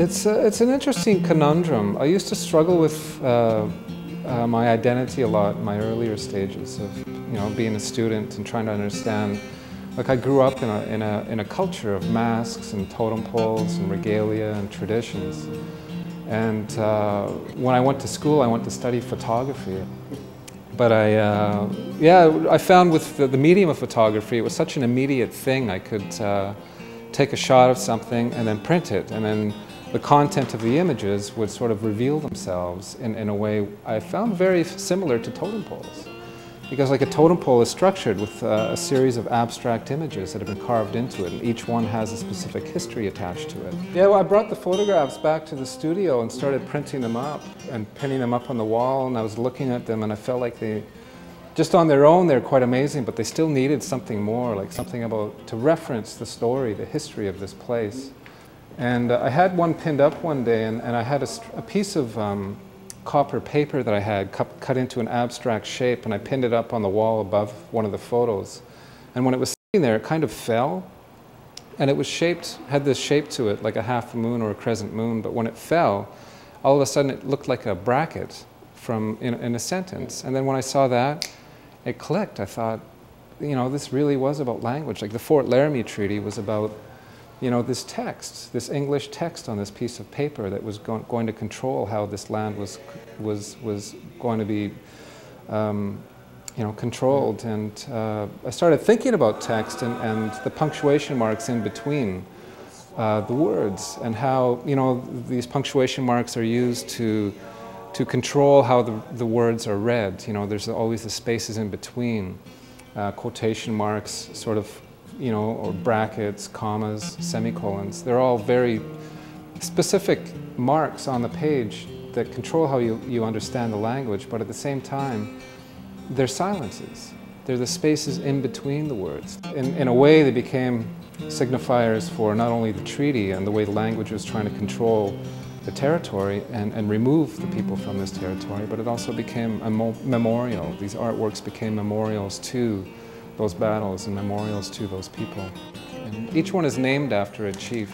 It's an interesting conundrum. I used to struggle with my identity a lot in my earlier stages of, being a student and trying to understand. Like, I grew up in a culture of masks and totem poles and regalia and traditions. And when I went to school, I went to study photography. But I found with the medium of photography, it was such an immediate thing. I could take a shot of something and then print it, and then the content of the images would sort of reveal themselves in a way I found very similar to totem poles. Because like a totem pole is structured with a series of abstract images that have been carved into it, and each one has a specific history attached to it. Yeah, well, I brought the photographs back to the studio and started printing them up and pinning them up on the wall, and I was looking at them and I felt like just on their own, they're quite amazing, but they still needed something more, like something to reference the story, the history of this place. And I had one pinned up one day, and I had a piece of copper paper that I had cut into an abstract shape, and I pinned it up on the wall above one of the photos. And when it was sitting there, it kind of fell, and it was had this shape to it, like a half moon or a crescent moon, but when it fell, all of a sudden it looked like a bracket in a sentence. And then when I saw that, it clicked. I thought, this really was about language. Like the Fort Laramie Treaty was about this text, this English text on this piece of paper that was going to control how this land was going to be, controlled. And I started thinking about text and the punctuation marks in between the words, and how these punctuation marks are used to control how the words are read. There's always the spaces in between, quotation marks, sort of. Or brackets, commas, semicolons. They're all very specific marks on the page that control how you understand the language, but at the same time, they're silences. They're the spaces in between the words. In a way, they became signifiers for not only the treaty and the way the language was trying to control the territory and remove the people from this territory, but it also became a memorial. These artworks became memorials to those battles and memorials to those people. And each one is named after a chief.